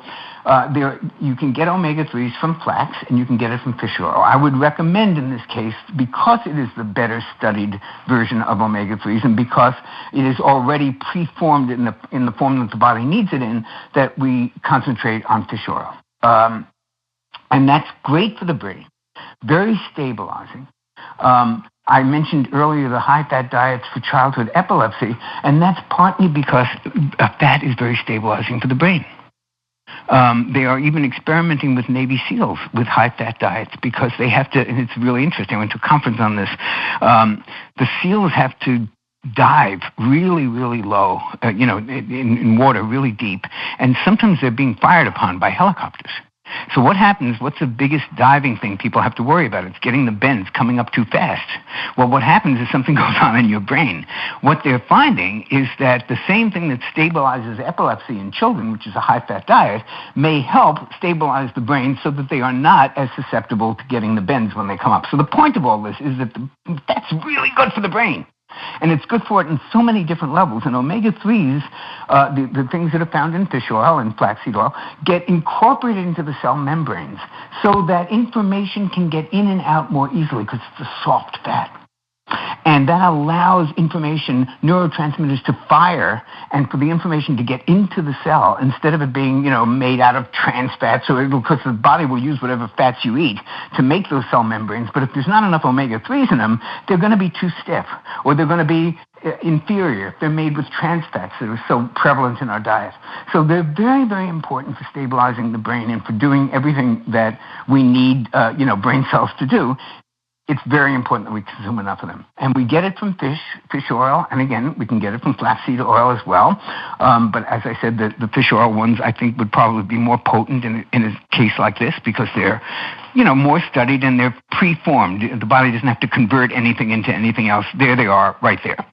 you can get omega-3s from flax, and you can get it from fish oil. I would recommend in this case, because it is the better studied version of omega-3s, and because it is already preformed in the form that the body needs it in, that we concentrate on fish oil. And that's great for the brain, very stabilizing. I mentioned earlier the high-fat diets for childhood epilepsy, and that's partly because fat is very stabilizing for the brain. They are even experimenting with Navy SEALs with high-fat diets, because they have to, and it's really interesting, I went to a conference on this, the SEALs have to dive really, really low, in water, really deep, and sometimes they're being fired upon by helicopters. So what happens, what's the biggest diving thing people have to worry about? It's getting the bends coming up too fast. Well, what happens is something goes on in your brain. What they're finding is that the same thing that stabilizes epilepsy in children, which is a high-fat diet, may help stabilize the brain so that they are not as susceptible to getting the bends when they come up. So the point of all this is that that's really good for the brain. And it's good for it in so many different levels. And omega-3s, the things that are found in fish oil and flaxseed oil, get incorporated into the cell membranes so that information can get in and out more easily, because it's a soft fat. And that allows neurotransmitters to fire and for the information to get into the cell instead of it being, made out of trans fats, because the body will use whatever fats you eat to make those cell membranes. But if there's not enough omega-3s in them, they're going to be too stiff, or they're going to be inferior. They're made with trans fats that are so prevalent in our diet. So they're very, very important for stabilizing the brain and for doing everything that we need, brain cells to do. It's very important that we consume enough of them. And we get it from fish oil, and again, we can get it from flaxseed oil as well. But as I said, the fish oil ones, I think, would probably be more potent in a case like this because they're, more studied and they're preformed. The body doesn't have to convert anything into anything else. There they are, right there.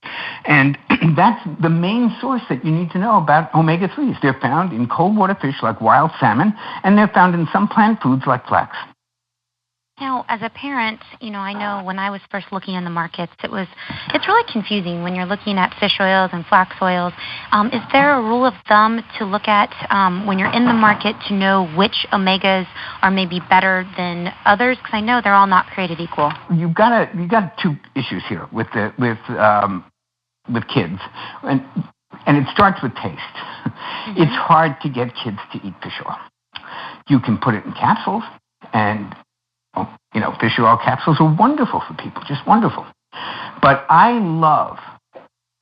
And that's the main source that you need to know about omega-3s. They're found in cold water fish like wild salmon, and they're found in some plant foods like flax. Now, as a parent, I know when I was first looking in the markets, it's really confusing when you're looking at fish oils and flax oils. Is there a rule of thumb to look at when you're in the market to know which omegas are maybe better than others? Because I know they're all not created equal. You've got two issues here with kids, and it starts with taste. Mm-hmm. It's hard to get kids to eat fish oil. You can put it in capsules, and fish oil capsules are wonderful for people, just wonderful. But I love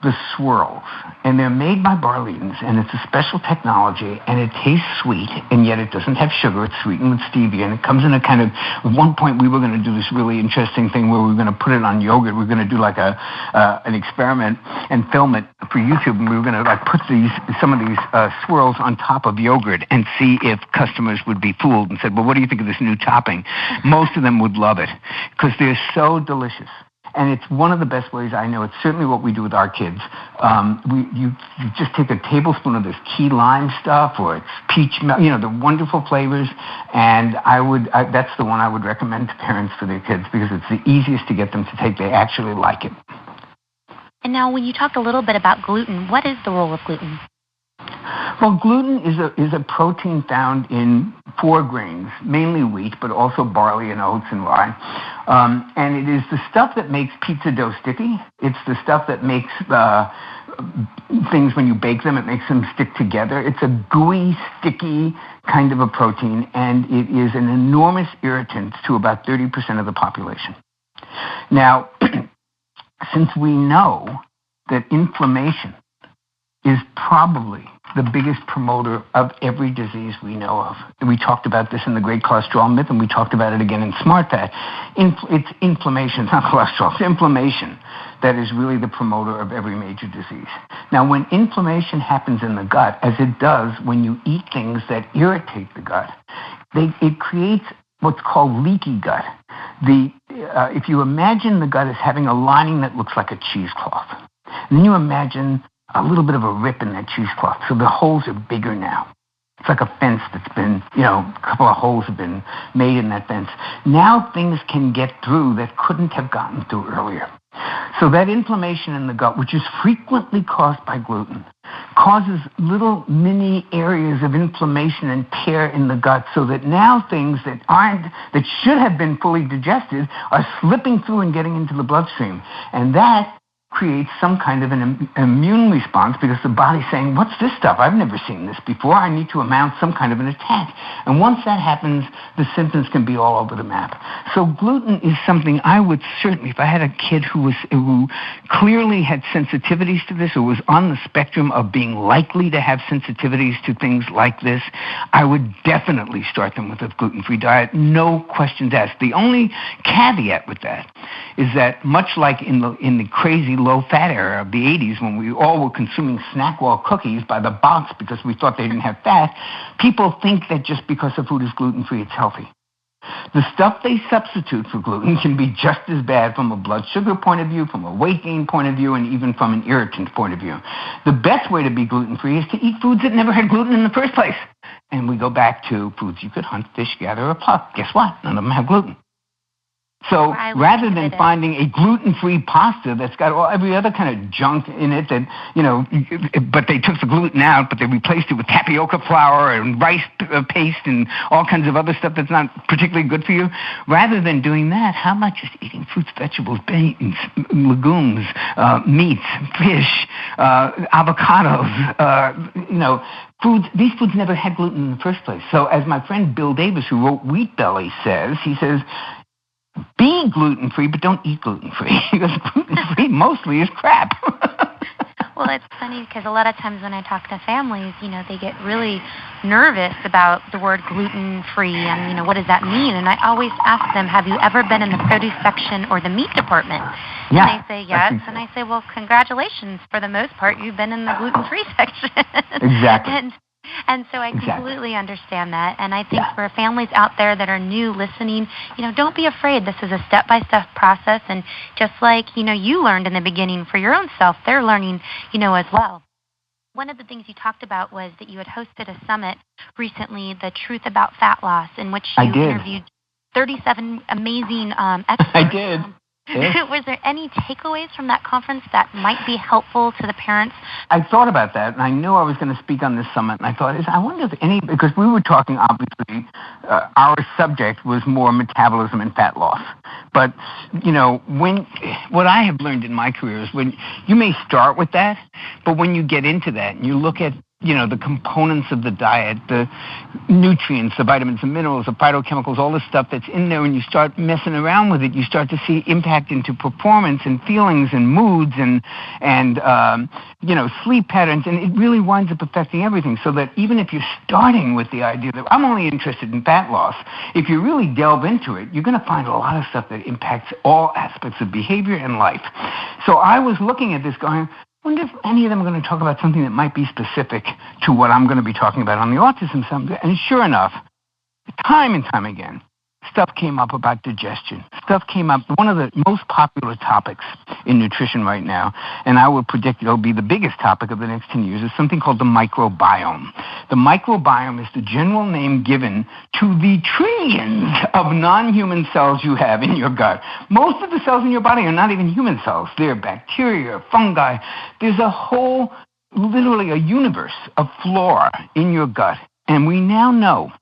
the swirls, and they're made by Barleans, and it's a special technology, and it tastes sweet, and yet it doesn't have sugar. It's sweetened with stevia, and it comes in a kind of, at one point we were going to do this really interesting thing where we were going to put it on yogurt. We were going to do like an experiment and film it for YouTube, and we were going to put some of these swirls on top of yogurt and see if customers would be fooled and said, well, what do you think of this new topping? Most of them would love it because they're so delicious. And it's one of the best ways I know. It's certainly what we do with our kids. You just take a tablespoon of this key lime stuff, or it's peach, the wonderful flavors. And that's the one I would recommend to parents for their kids because it's the easiest to get them to take. They actually like it. And now, when you talked a little bit about gluten, what is the role of gluten? Well, gluten is a protein found in 4 grains, mainly wheat, but also barley and oats and rye. And it is the stuff that makes pizza dough sticky. It's the stuff that makes things, when you bake them, it makes them stick together. It's a gooey, sticky kind of a protein, and it is an enormous irritant to about 30% of the population. Now, since we know that inflammation is probably the biggest promoter of every disease we know of. We talked about this in the Great Cholesterol Myth, and we talked about it again in Smart Fat. It's inflammation, not cholesterol. It's inflammation that is really the promoter of every major disease. Now, when inflammation happens in the gut, as it does when you eat things that irritate the gut, it creates what's called leaky gut. If you imagine the gut as having a lining that looks like a cheesecloth, and then you imagine a little bit of a rip in that cheesecloth, so the holes are bigger now. It's like a fence that's been, a couple of holes have been made in that fence. Now things can get through that couldn't have gotten through earlier. So that inflammation in the gut, which is frequently caused by gluten, causes little mini areas of inflammation and tear in the gut, so that now things that should have been fully digested are slipping through and getting into the bloodstream. And that creates some kind of an immune response because the body's saying, what's this stuff? I've never seen this before. I need to mount some kind of an attack. And once that happens, the symptoms can be all over the map. So gluten is something I would certainly, if I had a kid who clearly had sensitivities to this or was on the spectrum of being likely to have sensitivities to things like this, I would definitely start them with a gluten-free diet. No questions asked. The only caveat with that is that much like in the crazy low-fat era of the 80s when we all were consuming Snackwell cookies by the box because we thought they didn't have fat, people think that just because the food is gluten-free, it's healthy. The stuff they substitute for gluten can be just as bad from a blood sugar point of view, from a weight gain point of view, and even from an irritant point of view. The best way to be gluten-free is to eat foods that never had gluten in the first place. And we go back to foods you could hunt, fish, gather, or pluck. Guess what? None of them have gluten. So rather than finding a gluten-free pasta that's got every other kind of junk in it that, but they took the gluten out, but they replaced it with tapioca flour and rice paste and all kinds of other stuff that's not particularly good for you, rather than doing that, how about just eating fruits, vegetables, beans, legumes, meats, fish, avocados, foods. These foods never had gluten in the first place. So as my friend Bill Davis, who wrote Wheat Belly, says, he says, be gluten-free, but don't eat gluten-free, because gluten-free mostly is crap. Well, it's funny because a lot of times when I talk to families, they get really nervous about the word gluten-free and, what does that mean? And I always ask them, have you ever been in the produce section or the meat department? Yeah, and they say yes. And I say, well, congratulations. For the most part, you've been in the gluten-free section. Exactly. And so I completely understand that. And I think for families out there that are new listening, don't be afraid. This is a step-by-step process. And just like, you learned in the beginning for your own self, they're learning, as well. One of the things you talked about was that you had hosted a summit recently, The Truth About Fat Loss, in which you interviewed 37 amazing experts. I did. Was there any takeaways from that conference that might be helpful to the parents? I thought about that, and I knew I was going to speak on this summit, and I thought, I wonder if because we were talking, obviously, our subject was more metabolism and fat loss. But, what I have learned in my career is when you may start with that, but when you get into that and you look at the components of the diet, the nutrients, the vitamins, the minerals, the phytochemicals, all the stuff that's in there, and you start messing around with it, you start to see impact into performance and feelings and moods and sleep patterns, and it really winds up affecting everything. So that even if you're starting with the idea that I'm only interested in fat loss, if you really delve into it, you're going to find a lot of stuff that impacts all aspects of behavior and life. So I was looking at this going, I wonder if any of them are going to talk about something that might be specific to what I'm going to be talking about on the autism summit. And sure enough, time and time again, stuff came up about digestion. Stuff came up. One of the most popular topics in nutrition right now, and I would predict it'll be the biggest topic of the next 10 years, is something called the microbiome. The microbiome is the general name given to the trillions of non-human cells you have in your gut. Most of the cells in your body are not even human cells. They're bacteria, fungi. There's literally a universe of flora in your gut. And we now know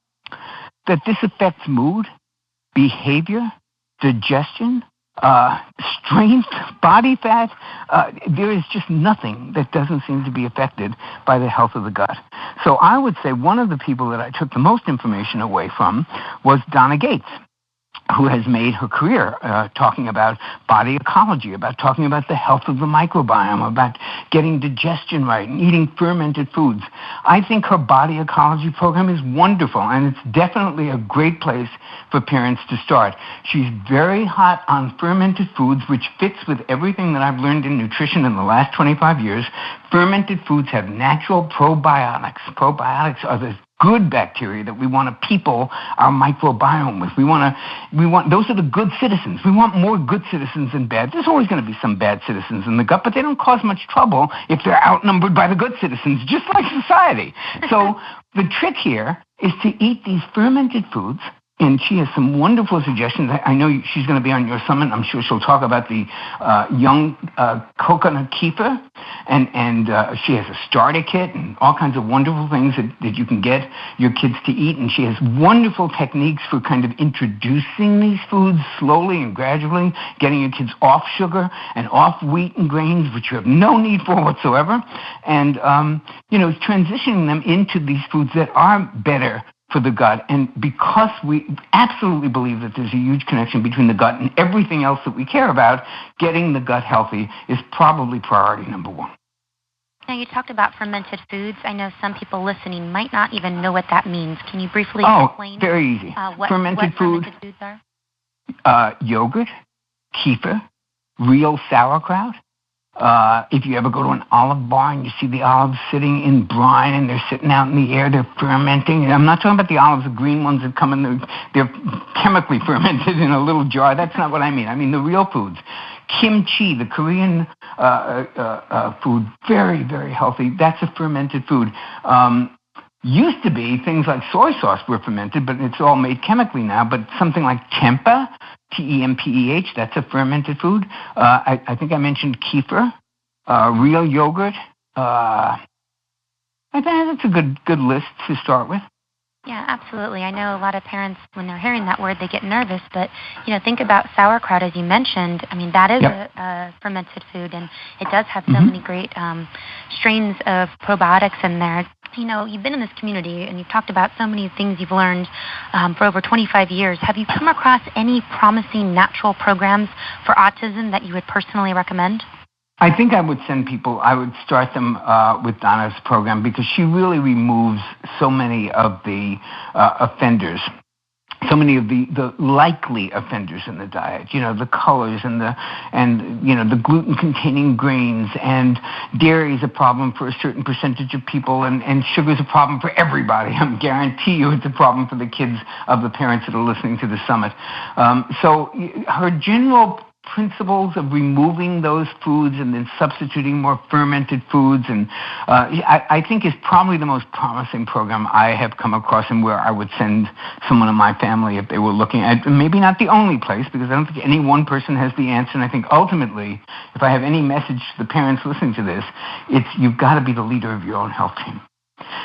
that this affects mood, behavior, digestion, strength, body fat. There is just nothing that doesn't seem to be affected by the health of the gut. So I would say one of the people that I took the most information away from was Donna Gates, who has made her career talking about body ecology, about talking about the health of the microbiome, about getting digestion right and eating fermented foods. I think her body ecology program is wonderful, and it's definitely a great place for parents to start. She's very hot on fermented foods, which fits with everything that I've learned in nutrition in the last 25 years. Fermented foods have natural probiotics. Probiotics are the good bacteria that we want to people our microbiome with. We want those are the good citizens. We want more good citizens than bad. There's always going to be some bad citizens in the gut, but they don't cause much trouble if they're outnumbered by the good citizens, just like society. So the trick here is to eat these fermented foods. And she has some wonderful suggestions. I know she's going to be on your summit. I'm sure she'll talk about the young coconut kefir. And she has a starter kit and all kinds of wonderful things that you can get your kids to eat. And she has wonderful techniques for kind of introducing these foods slowly and gradually, getting your kids off sugar and off wheat and grains, which you have no need for whatsoever. And, transitioning them into these foods that are better for the gut. And because we absolutely believe that there's a huge connection between the gut and everything else that we care about, getting the gut healthy is probably priority number one. Now, you talked about fermented foods. I know some people listening might not even know what that means. Can you briefly explain? Very easy. What fermented foods are? Yogurt, kefir, real sauerkraut. If you ever go to an olive bar and you see the olives sitting in brine and they're sitting out in the air, they're fermenting. I'm not talking about the olives, the green ones that come in, they're chemically fermented in a little jar. That's not what I mean. I mean the real foods. Kimchi, the Korean food, very, very healthy. That's a fermented food. Used to be things like soy sauce were fermented, but it's all made chemically now. But something like tempeh, T-E-M-P-E-H, that's a fermented food. I think I mentioned kefir, real yogurt. I think that's a good list to start with. Yeah, absolutely. I know a lot of parents, when they're hearing that word, they get nervous. But, think about sauerkraut, as you mentioned. I mean, that is a fermented food, and it does have so many great strains of probiotics in there. You've been in this community, and you've talked about so many things you've learned for over 25 years. Have you come across any promising natural programs for autism that you would personally recommend? I think I would start them with Donna's program, because she really removes so many of the offenders, so many of the likely offenders in the diet. The colors and the gluten-containing grains, and dairy is a problem for a certain percentage of people, and sugar is a problem for everybody. I guarantee you it's a problem for the kids of the parents that are listening to the summit. So her general principles of removing those foods and then substituting more fermented foods, and I think is probably the most promising program I have come across, and where I would send someone in my family if they were looking at, maybe not the only place, because I don't think any one person has the answer. And I think ultimately, if I have any message to the parents listening to this, it's you've got to be the leader of your own health team.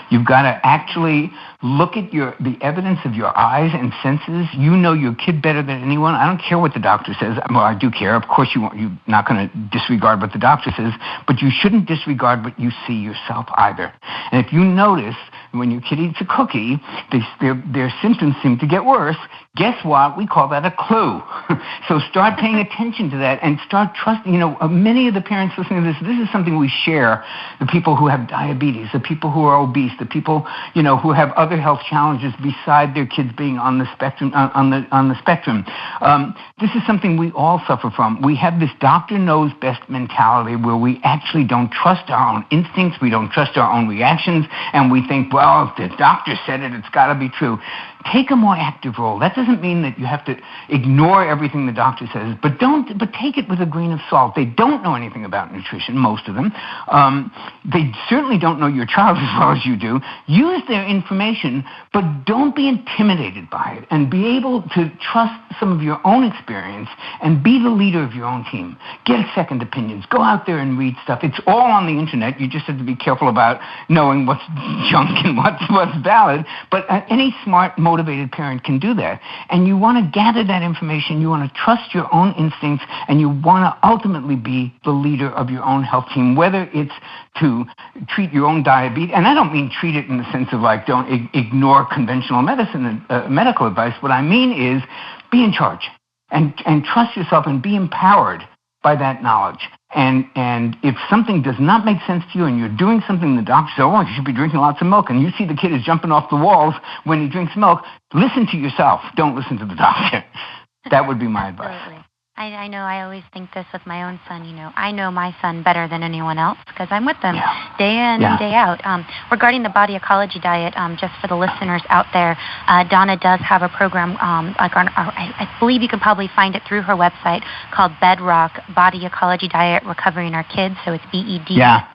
You've got to actually look at the evidence of your eyes and senses. You know your kid better than anyone. I don't care what the doctor says. Well, I do care. Of course, you're not going to disregard what the doctor says, but you shouldn't disregard what you see yourself either. And if you notice when your kid eats a cookie, their symptoms seem to get worse, guess what? We call that a clue. So start paying attention to that and start trusting. Many of the parents listening to this is something we share. The people who have diabetes, the people who are obese, the people who have other health challenges beside their kids being on the spectrum. On the spectrum, this is something we all suffer from. We have this doctor knows best mentality where we actually don't trust our own instincts, we don't trust our own reactions, and we think, well, if the doctor said it, it's got to be true. Take a more active role. That doesn't mean that you have to ignore everything the doctor says, but take it with a grain of salt. They don't know anything about nutrition, most of them. They certainly don't know your child as well as you do. Use their information, but don't be intimidated by it, and be able to trust some of your own experience and be the leader of your own team. Get second opinions. Go out there and read stuff. It's all on the internet. You just have to be careful about knowing what's junk and what's valid, but any smart, motivated parent can do that. And you want to gather that information, you want to trust your own instincts, and you want to ultimately be the leader of your own health team, whether it's to treat your own diabetes. And I don't mean treat it in the sense of like don't ignore conventional medicine, medical advice. What I mean is be in charge and trust yourself and be empowered by that knowledge. And if something does not make sense to you and you're doing something the doctor says, you should be drinking lots of milk, and you see the kid is jumping off the walls when he drinks milk, listen to yourself. Don't listen to the doctor. That would be my advice. I know I always think this with my own son. I know my son better than anyone else because I'm with them day in and day out. Regarding the body ecology diet, just for the listeners out there, Donna does have a program, I believe you can probably find it through her website, called Bedrock Body Ecology Diet Recovering Our Kids. So it's BEDROK.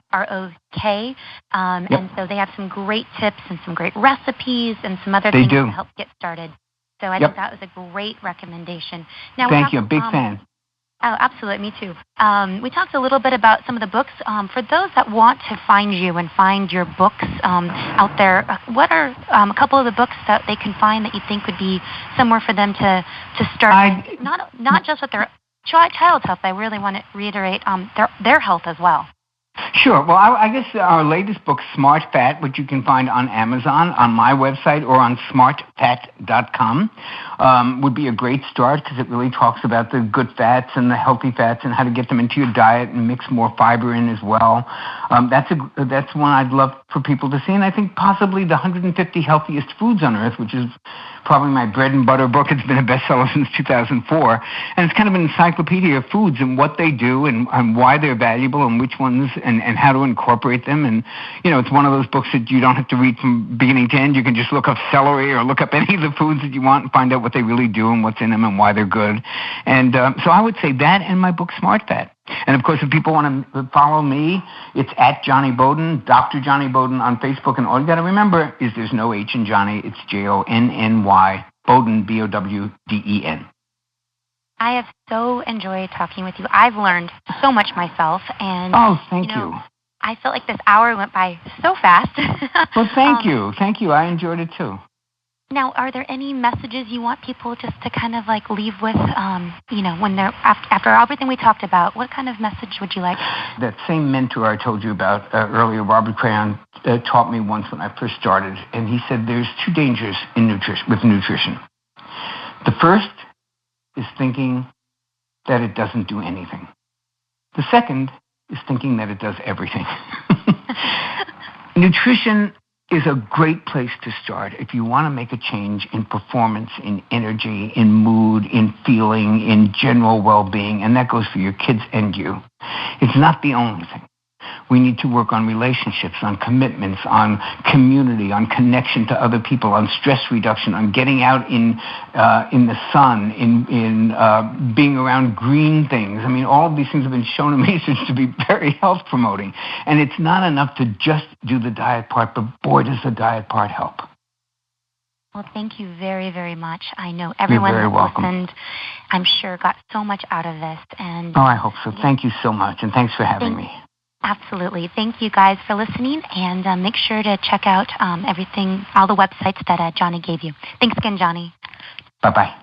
And so they have some great tips and some great recipes and some other things to help get started. So I think that was a great recommendation. Now, thank you. Big fan. Oh, absolutely. Me too. We talked a little bit about some of the books. For those that want to find you and find your books out there, what are a couple of the books that they can find that you think would be somewhere for them to start? Not just with their child's health. I really want to reiterate their health as well. Sure. Well, I guess our latest book, Smart Fat, which you can find on Amazon, on my website, or on smartfat.com, would be a great start because it really talks about the good fats and the healthy fats and how to get them into your diet and mix more fiber in as well. That's one I'd love for people to see. And I think possibly the 150 Healthiest Foods on Earth, which is probably my bread and butter book. It's been a bestseller since 2004. And it's kind of an encyclopedia of foods and what they do and why they're valuable and which ones and how to incorporate them. And, it's one of those books that you don't have to read from beginning to end. You can just look up celery or look up any of the foods that you want and find out what they really do and what's in them and why they're good. And so I would say that and my book, Smart Fat. And, of course, if people want to follow me, it's at Jonny Bowden, Dr. Jonny Bowden on Facebook. And all you got to remember is there's no H in Johnny. It's Jonny, Bowden, Bowden. I have so enjoyed talking with you. I've learned so much myself. And thank you. I felt like this hour went by so fast. Well, thank you. Thank you. I enjoyed it, too. Now, are there any messages you want people just to kind of like leave with, when they're after everything we talked about? What kind of message would you like? That same mentor I told you about earlier, Robert Crayon, taught me once when I first started, and he said there's two dangers with nutrition. The first is thinking that it doesn't do anything. The second is thinking that it does everything. Nutrition is a great place to start if you want to make a change in performance, in energy, in mood, in feeling, in general well-being, and that goes for your kids and you. It's not the only thing. We need to work on relationships, on commitments, on community, on connection to other people, on stress reduction, on getting out in the sun, in being around green things. I mean, all of these things have been shown in research to be very health promoting. And it's not enough to just do the diet part, but boy, does the diet part help. Well, thank you very, very much. I know everyone that listened, I'm sure, got so much out of this. And I hope so. Thank you so much, and thanks for having me. Absolutely. Thank you guys for listening, and make sure to check out all the websites that Jonny gave you. Thanks again, Jonny. Bye-bye.